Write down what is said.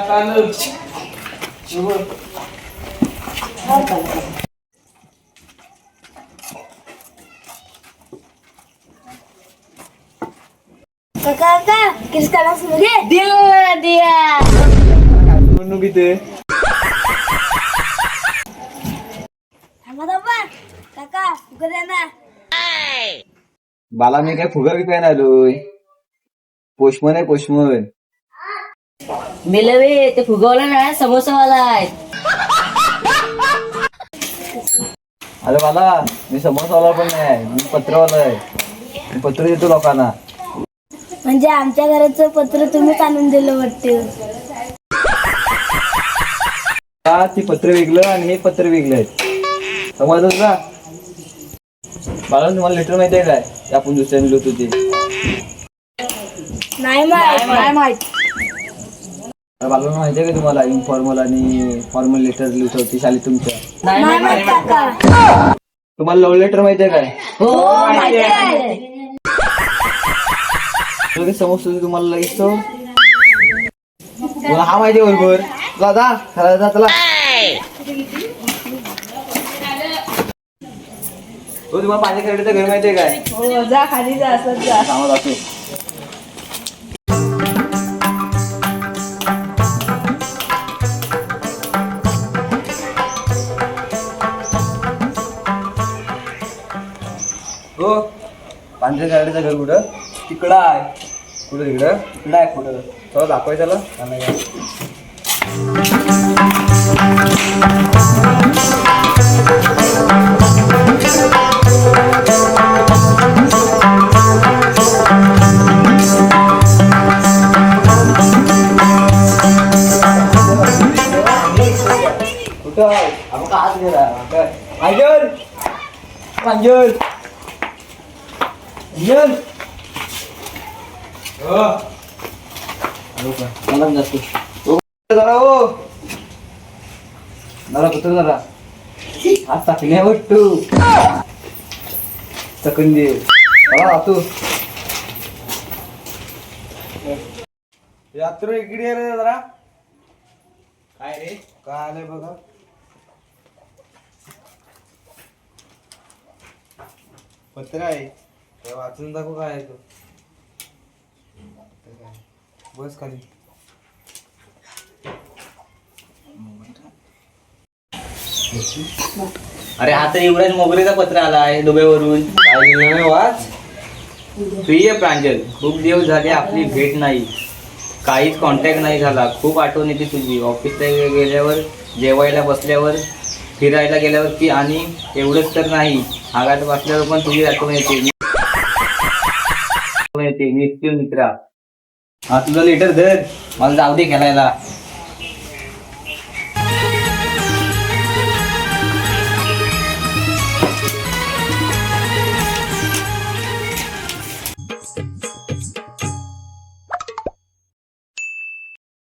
काका किस काढा सुरू घे दिया दिया निवडणूक इथे थांबा थांबा काका उघड द्या ना. बाला मी काय फुगा विकायला आलोय. पोषमन आहे पोषमन. मिलवे ते फुगवला ना समोसावाला आहे. अरे बाला मी समोसावाला पण नाही, मी पत्रवाला आहे. मी पत्र देतो लोकांना. म्हणजे आमच्या घराचं पत्र तुम्हीच आणून दिलं वाटते. का ती पत्र वेगळं आणि हे पत्र वेगळं आहे. समजलं का बाला? तुम्हाला लेटर माहिती आहे काय ते आपण दुसऱ्याने लिहितो ते? नाही माहित. बाला माहिती आहे का तुम्हाला इनफॉर्मल आणि फॉर्मल लेटर लिहितो ते शाळेत तुमच्या? नाही नाही नाही माहित काका. तुम्हाला लव्ह लेटर माहिती आहे काय? हो माहिती आहे. लगेच समजतो तुम्हाला लगेच तो. तुला हा माहिती आहे बरोबर. तुला जा खरा जा चला. तो तुम्हाला पाणी खेळायचं घर माहिती आहे काय? हो जा खाली जा असं जा. कामात असो. हो पांढऱ्या गाडीचं घर कुठं? तिकडं आहे. कुठं तिकडं? तिकडं आहे कुठं? चला दाखवायचं त्याला. कुठं आहे? आपण का आत गेला काय? अंजल अंजल अंजल मला जातो जरा हो जरा कुठं जरा हात टाकण्या वाटतो चकन दे तू यात्र इकडे रे जरा. काय रे काय आलंय बघा. पत्र आहे ते वाचून दाखव काय आहे तो. बस खाली. अरे हा तर युवराज मोगरेचा पत्र आला आहे दुबईवरून. काय लिहिलं नाही वाच. प्रिय प्रांजल, खूप दिवस झाले आपली भेट नाही, काहीच कॉन्टॅक्ट नाही झाला. खूप आठवण येते तुझी. ऑफिसला गेल्यावर, जेवायला बसल्यावर, फिरायला गेल्यावर की, आणि एवढंच तर नाही आगात बसल्यावर पण तुझी आठवण येते. नित्य मित्रा. हा तुझा लेटर धर, मला जाऊ दे खेळायला.